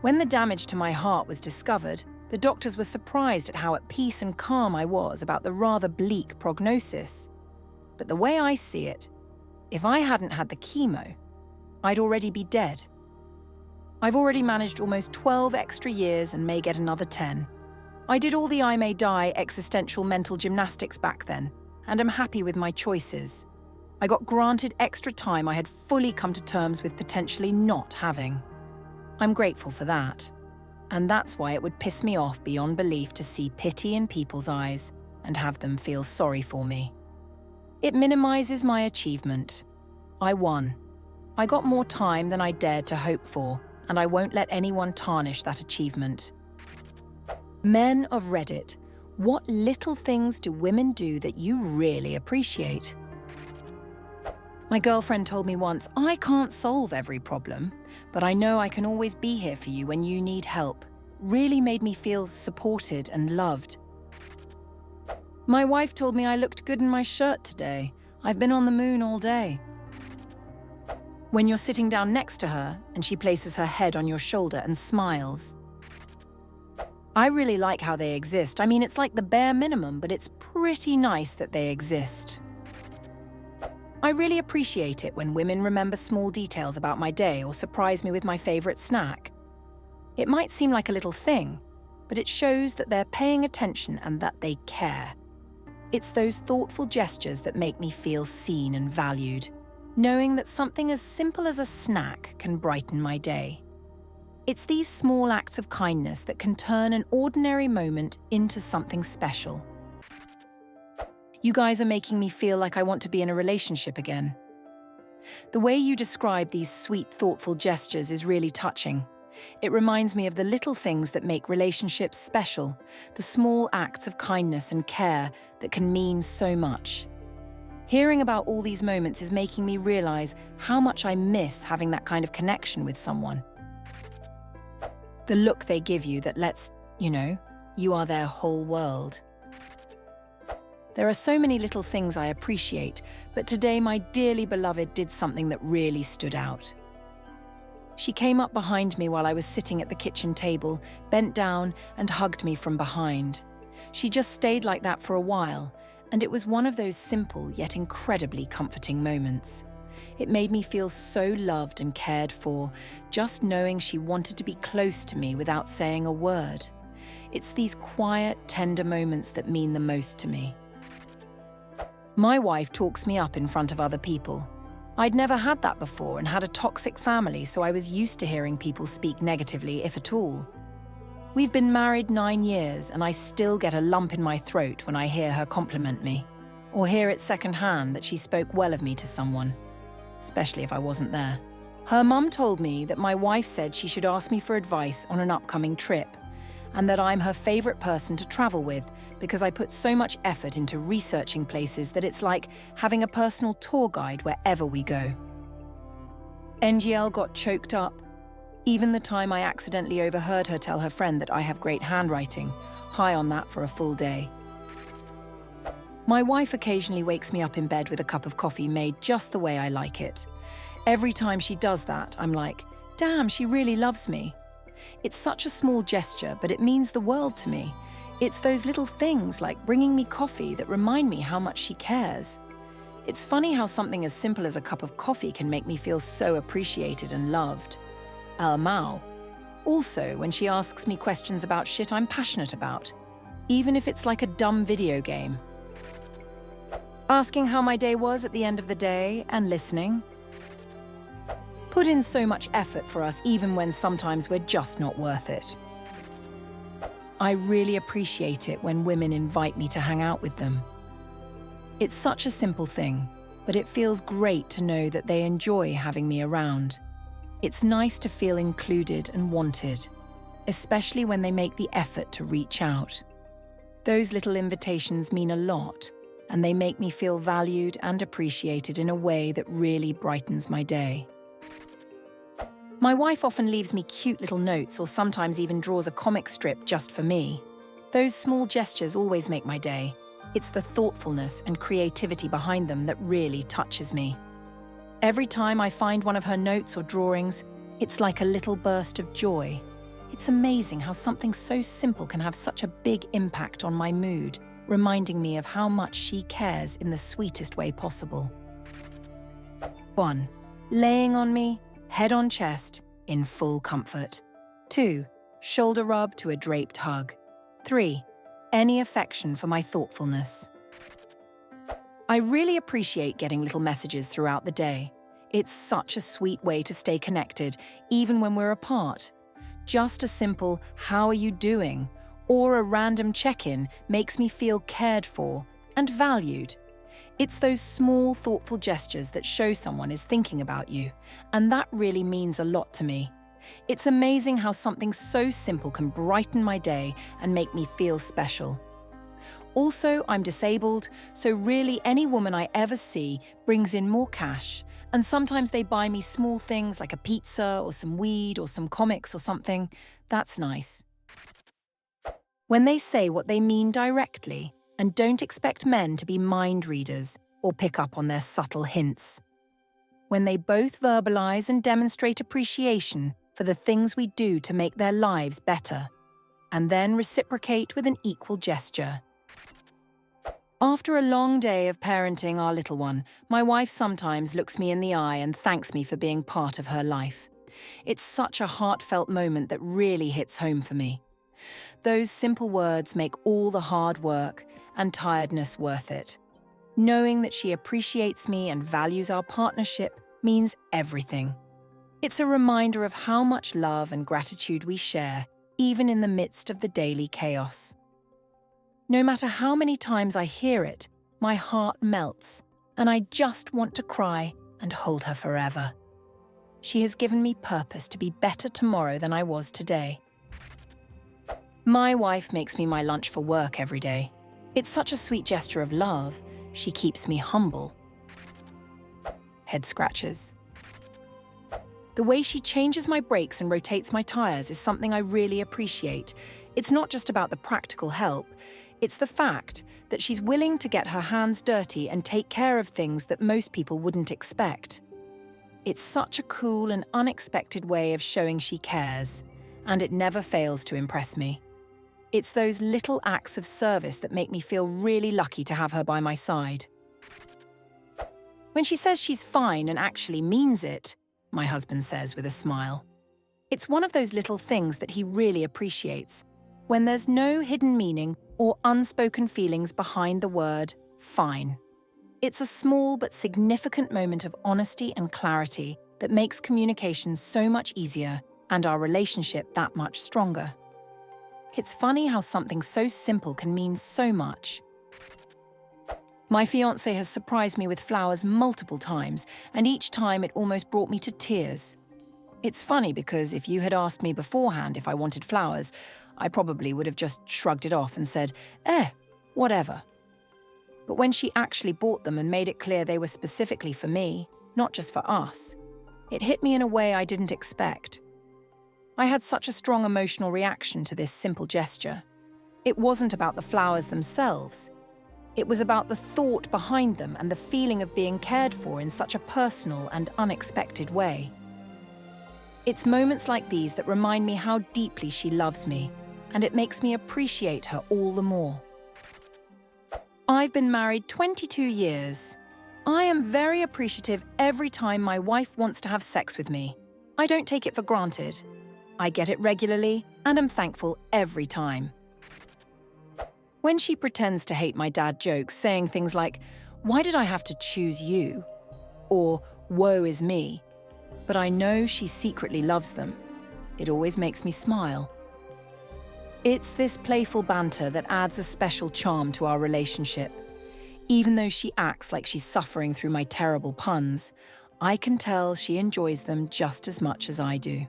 When the damage to my heart was discovered, the doctors were surprised at how at peace and calm I was about the rather bleak prognosis. But the way I see it, if I hadn't had the chemo, I'd already be dead. I've already managed almost 12 extra years and may get another 10. I did all the I may die existential mental gymnastics back then, and am happy with my choices. I got granted extra time I had fully come to terms with potentially not having. I'm grateful for that. And that's why it would piss me off beyond belief to see pity in people's eyes and have them feel sorry for me. It minimizes my achievement. I won. I got more time than I dared to hope for, and I won't let anyone tarnish that achievement. Men of Reddit, what little things do women do that you really appreciate? My girlfriend told me once, I can't solve every problem, but I know I can always be here for you when you need help. Really made me feel supported and loved. My wife told me I looked good in my shirt today. I've been on the moon all day. When you're sitting down next to her and she places her head on your shoulder and smiles. I really like how they exist. I mean, it's like the bare minimum, but it's pretty nice that they exist. I really appreciate it when women remember small details about my day or surprise me with my favorite snack. It might seem like a little thing, but it shows that they're paying attention and that they care. It's those thoughtful gestures that make me feel seen and valued, knowing that something as simple as a snack can brighten my day. It's these small acts of kindness that can turn an ordinary moment into something special. You guys are making me feel like I want to be in a relationship again. The way you describe these sweet, thoughtful gestures is really touching. It reminds me of the little things that make relationships special, the small acts of kindness and care that can mean so much. Hearing about all these moments is making me realize how much I miss having that kind of connection with someone. The look they give you that lets, you are their whole world. There are so many little things I appreciate, but today my dearly beloved did something that really stood out. She came up behind me while I was sitting at the kitchen table, bent down and hugged me from behind. She just stayed like that for a while, and it was one of those simple yet incredibly comforting moments. It made me feel so loved and cared for, just knowing she wanted to be close to me without saying a word. It's these quiet, tender moments that mean the most to me. My wife talks me up in front of other people. I'd never had that before and had a toxic family, so I was used to hearing people speak negatively, if at all. We've been married 9 years, and I still get a lump in my throat when I hear her compliment me, or hear it secondhand that she spoke well of me to someone, especially if I wasn't there. Her mum told me that my wife said she should ask me for advice on an upcoming trip, and that I'm her favourite person to travel with because I put so much effort into researching places that it's like having a personal tour guide wherever we go. NGL got choked up. Even the time I accidentally overheard her tell her friend that I have great handwriting, high on that for a full day. My wife occasionally wakes me up in bed with a cup of coffee made just the way I like it. Every time she does that, I'm like, damn, she really loves me. It's such a small gesture, but it means the world to me. It's those little things like bringing me coffee that remind me how much she cares. It's funny how something as simple as a cup of coffee can make me feel so appreciated and loved. Mao. Also, when she asks me questions about shit I'm passionate about, even if it's like a dumb video game. Asking how my day was at the end of the day and listening. Put in so much effort for us even when sometimes we're just not worth it. I really appreciate it when women invite me to hang out with them. It's such a simple thing, but it feels great to know that they enjoy having me around. It's nice to feel included and wanted, especially when they make the effort to reach out. Those little invitations mean a lot, and they make me feel valued and appreciated in a way that really brightens my day. My wife often leaves me cute little notes or sometimes even draws a comic strip just for me. Those small gestures always make my day. It's the thoughtfulness and creativity behind them that really touches me. Every time I find one of her notes or drawings, it's like a little burst of joy. It's amazing how something so simple can have such a big impact on my mood, reminding me of how much she cares in the sweetest way possible. 1. Laying on me, head on chest, in full comfort. 2. Shoulder rub to a draped hug. 3. Any affection for my thoughtfulness. I really appreciate getting little messages throughout the day. It's such a sweet way to stay connected, even when we're apart. Just a simple, "How are you doing?" or a random check-in makes me feel cared for and valued. It's those small, thoughtful gestures that show someone is thinking about you, and that really means a lot to me. It's amazing how something so simple can brighten my day and make me feel special. Also, I'm disabled, so really any woman I ever see brings in more cash, and sometimes they buy me small things like a pizza or some weed or some comics or something. That's nice. When they say what they mean directly and don't expect men to be mind readers or pick up on their subtle hints. When they both verbalize and demonstrate appreciation for the things we do to make their lives better, and then reciprocate with an equal gesture. After a long day of parenting our little one, my wife sometimes looks me in the eye and thanks me for being part of her life. It's such a heartfelt moment that really hits home for me. Those simple words make all the hard work and tiredness worth it. Knowing that she appreciates me and values our partnership means everything. It's a reminder of how much love and gratitude we share, even in the midst of the daily chaos. No matter how many times I hear it, my heart melts, and I just want to cry and hold her forever. She has given me purpose to be better tomorrow than I was today. My wife makes me my lunch for work every day. It's such a sweet gesture of love. She keeps me humble. Head scratches. The way she changes my brakes and rotates my tires is something I really appreciate. It's not just about the practical help. It's the fact that she's willing to get her hands dirty and take care of things that most people wouldn't expect. It's such a cool and unexpected way of showing she cares, and it never fails to impress me. It's those little acts of service that make me feel really lucky to have her by my side. When she says she's fine and actually means it, my husband says with a smile. It's one of those little things that he really appreciates, when there's no hidden meaning or unspoken feelings behind the word fine. It's a small but significant moment of honesty and clarity that makes communication so much easier and our relationship that much stronger. It's funny how something so simple can mean so much. My fiancé has surprised me with flowers multiple times, and each time it almost brought me to tears. It's funny because if you had asked me beforehand if I wanted flowers, I probably would have just shrugged it off and said, whatever. But when she actually bought them and made it clear they were specifically for me, not just for us, it hit me in a way I didn't expect. I had such a strong emotional reaction to this simple gesture. It wasn't about the flowers themselves. It was about the thought behind them and the feeling of being cared for in such a personal and unexpected way. It's moments like these that remind me how deeply she loves me, and it makes me appreciate her all the more. I've been married 22 years. I am very appreciative every time my wife wants to have sex with me. I don't take it for granted. I get it regularly, and am thankful every time. When she pretends to hate my dad jokes, saying things like, "Why did I have to choose you?" or "Woe is me," but I know she secretly loves them, it always makes me smile. It's this playful banter that adds a special charm to our relationship. Even though she acts like she's suffering through my terrible puns, I can tell she enjoys them just as much as I do.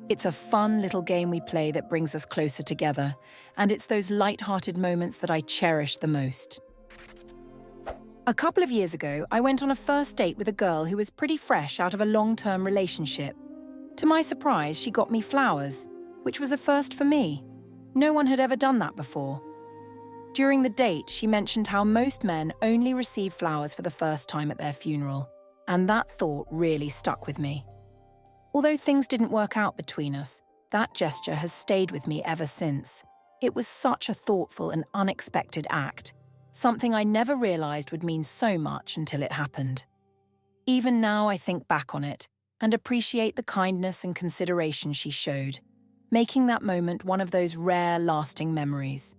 It's a fun little game we play that brings us closer together, and it's those light-hearted moments that I cherish the most. A couple of years ago, I went on a first date with a girl who was pretty fresh out of a long-term relationship. To my surprise, she got me flowers, which was a first for me. No one had ever done that before. During the date, she mentioned how most men only receive flowers for the first time at their funeral, and that thought really stuck with me. Although things didn't work out between us, that gesture has stayed with me ever since. It was such a thoughtful and unexpected act, something I never realized would mean so much until it happened. Even now I think back on it and appreciate the kindness and consideration she showed, making that moment one of those rare, lasting memories.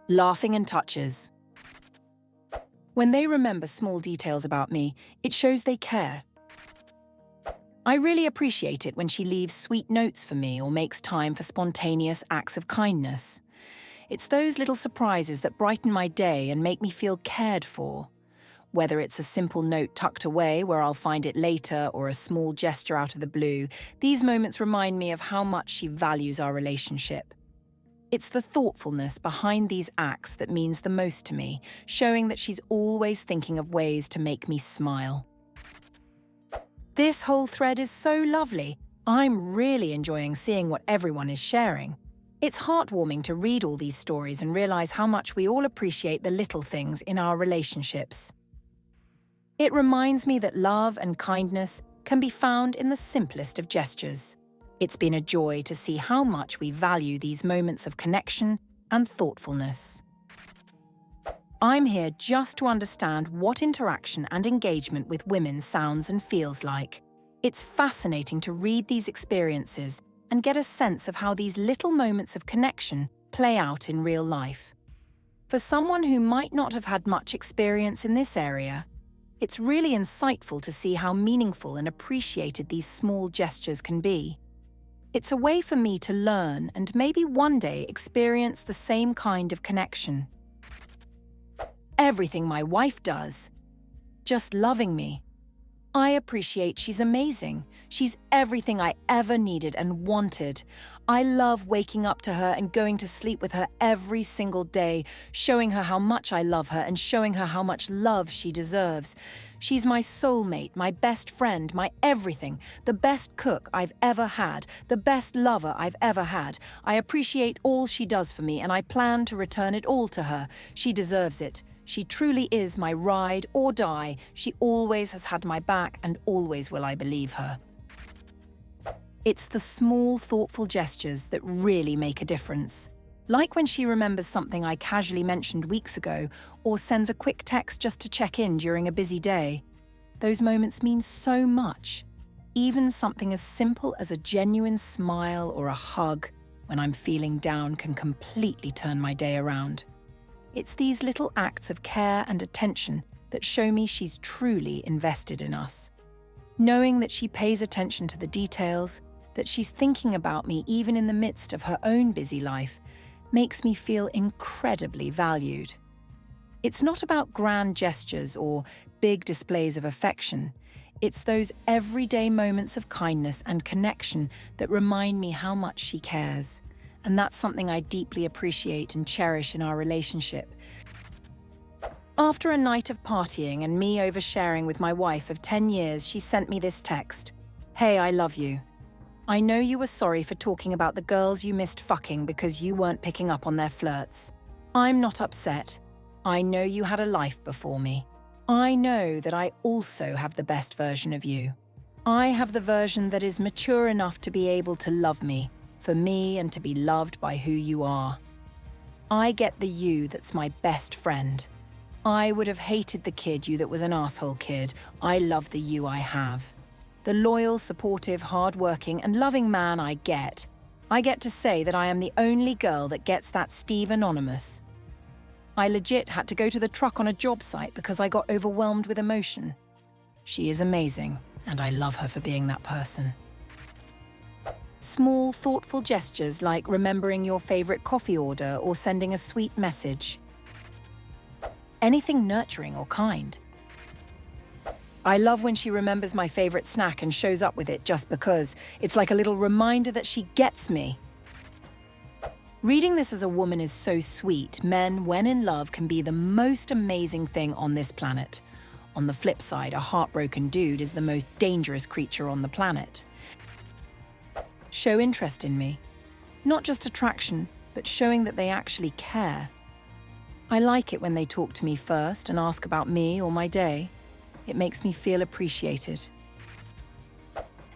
Laughing and touches. When they remember small details about me, it shows they care. I really appreciate it when she leaves sweet notes for me or makes time for spontaneous acts of kindness. It's those little surprises that brighten my day and make me feel cared for. Whether it's a simple note tucked away where I'll find it later or a small gesture out of the blue, these moments remind me of how much she values our relationship. It's the thoughtfulness behind these acts that means the most to me, showing that she's always thinking of ways to make me smile. This whole thread is so lovely. I'm really enjoying seeing what everyone is sharing. It's heartwarming to read all these stories and realize how much we all appreciate the little things in our relationships. It reminds me that love and kindness can be found in the simplest of gestures. It's been a joy to see how much we value these moments of connection and thoughtfulness. I'm here just to understand what interaction and engagement with women sounds and feels like. It's fascinating to read these experiences and get a sense of how these little moments of connection play out in real life. For someone who might not have had much experience in this area, it's really insightful to see how meaningful and appreciated these small gestures can be. It's a way for me to learn and maybe one day experience the same kind of connection. Everything my wife does. Just loving me. I appreciate she's amazing. She's everything I ever needed and wanted. I love waking up to her and going to sleep with her every single day, showing her how much I love her and showing her how much love she deserves. She's my soulmate, my best friend, my everything, the best cook I've ever had, the best lover I've ever had. I appreciate all she does for me and I plan to return it all to her. She deserves it. She truly is my ride or die. She always has had my back and always will I believe her. It's the small, thoughtful gestures that really make a difference. Like when she remembers something I casually mentioned weeks ago or sends a quick text just to check in during a busy day. Those moments mean so much. Even something as simple as a genuine smile or a hug when I'm feeling down can completely turn my day around. It's these little acts of care and attention that show me she's truly invested in us. Knowing that she pays attention to the details, that she's thinking about me even in the midst of her own busy life, makes me feel incredibly valued. It's not about grand gestures or big displays of affection. It's those everyday moments of kindness and connection that remind me how much she cares. And that's something I deeply appreciate and cherish in our relationship. After a night of partying and me oversharing with my wife of 10 years, she sent me this text. Hey, I love you. I know you were sorry for talking about the girls you missed fucking because you weren't picking up on their flirts. I'm not upset. I know you had a life before me. I know that I also have the best version of you. I have the version that is mature enough to be able to love me, for me and to be loved by who you are. I get the you that's my best friend. I would have hated the kid you that was an asshole kid. I love the you I have. The loyal, supportive, hard-working and loving man I get. I get to say that I am the only girl that gets that Steve Anonymous. I legit had to go to the truck on a job site because I got overwhelmed with emotion. She is amazing, and I love her for being that person. Small, thoughtful gestures like remembering your favorite coffee order or sending a sweet message. Anything nurturing or kind. I love when she remembers my favorite snack and shows up with it just because. It's like a little reminder that she gets me. Reading this as a woman is so sweet. Men, when in love, can be the most amazing thing on this planet. On the flip side, a heartbroken dude is the most dangerous creature on the planet. Show interest in me. Not just attraction, but showing that they actually care. I like it when they talk to me first and ask about me or my day. It makes me feel appreciated.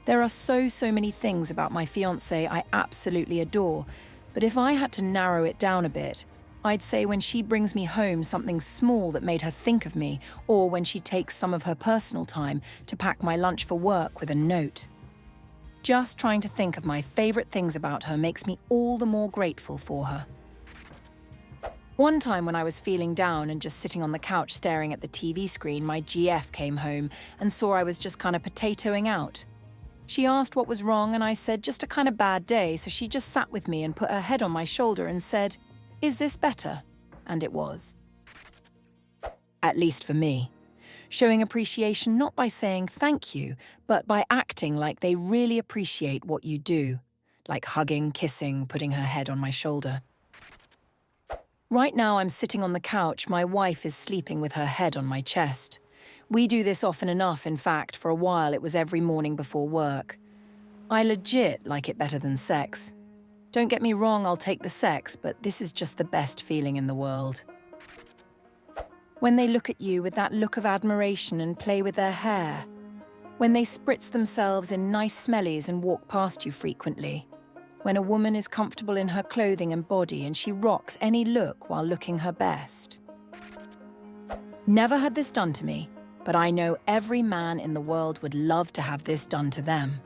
There are so many things about my fiancé I absolutely adore, but if I had to narrow it down a bit, I'd say when she brings me home something small that made her think of me, or when she takes some of her personal time to pack my lunch for work with a note. Just trying to think of my favorite things about her makes me all the more grateful for her. One time when I was feeling down and just sitting on the couch staring at the TV screen, my GF came home and saw I was just kind of potatoing out. She asked what was wrong and I said just a kind of bad day, so she just sat with me and put her head on my shoulder and said, "Is this better?" And it was. At least for me. showing appreciation not by saying thank you, but by acting like they really appreciate what you do, like hugging, kissing, putting her head on my shoulder. Right now I'm sitting on the couch, my wife is sleeping with her head on my chest. We do this often enough, in fact, for a while it was every morning before work. I legit like it better than sex. Don't get me wrong, I'll take the sex, but this is just the best feeling in the world. When they look at you with that look of admiration and play with their hair. When they spritz themselves in nice smellies and walk past you frequently. When a woman is comfortable in her clothing and body and she rocks any look while looking her best. Never had this done to me, but I know every man in the world would love to have this done to them.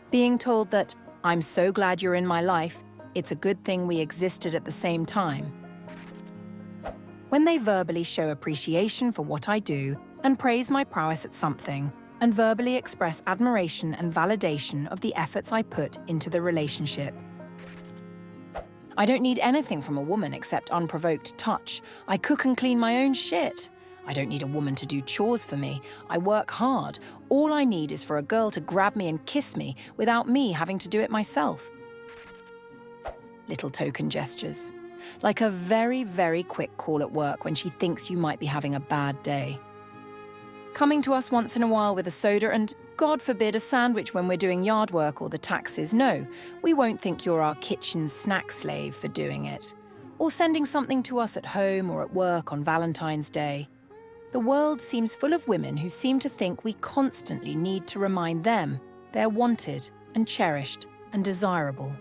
Being told that, "I'm so glad you're in my life, it's a good thing we existed at the same time." When they verbally show appreciation for what I do and praise my prowess at something, and verbally express admiration and validation of the efforts I put into the relationship. I don't need anything from a woman except unprovoked touch. I cook and clean my own shit. I don't need a woman to do chores for me. I work hard. All I need is for a girl to grab me and kiss me without me having to do it myself. Little token gestures. Like a very, very quick call at work when she thinks you might be having a bad day. Coming to us once in a while with a soda and, God forbid, a sandwich when we're doing yard work or the taxes. No, we won't think you're our kitchen snack slave for doing it. Or sending something to us at home or at work on Valentine's Day. The world seems full of women who seem to think we constantly need to remind them they're wanted and cherished and desirable,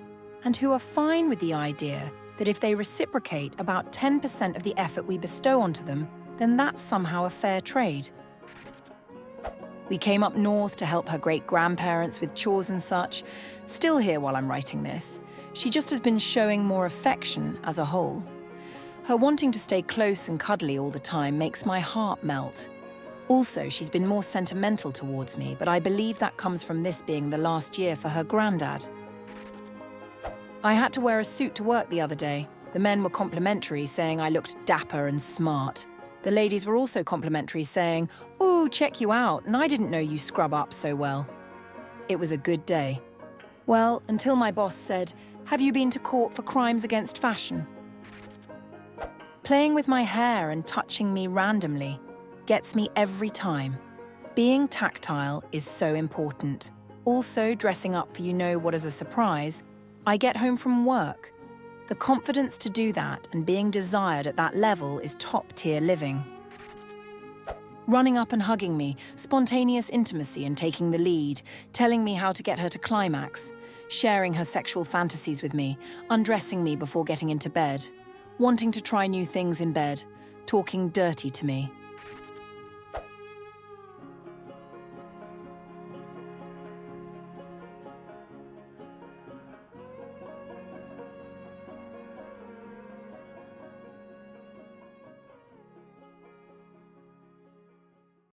and who are fine with the idea that if they reciprocate about 10% of the effort we bestow onto them, then that's somehow a fair trade. We came up north to help her great-grandparents with chores and such. Still here while I'm writing this. She just has been showing more affection as a whole. Her wanting to stay close and cuddly all the time makes my heart melt. Also, she's been more sentimental towards me, but I believe that comes from this being the last year for her granddad. I had to wear a suit to work the other day. The men were complimentary, saying I looked dapper and smart. The ladies were also complimentary, saying, "Ooh, check you out, and I didn't know you scrub up so well." It was a good day. Well, until my boss said, "Have you been to court for crimes against fashion?" Playing with my hair and touching me randomly gets me every time. Being tactile is so important. Also, dressing up for you-know-what as a surprise. I get home from work. The confidence to do that and being desired at that level is top-tier living. Running up and hugging me, spontaneous intimacy and taking the lead, telling me how to get her to climax, sharing her sexual fantasies with me, undressing me before getting into bed, wanting to try new things in bed, talking dirty to me.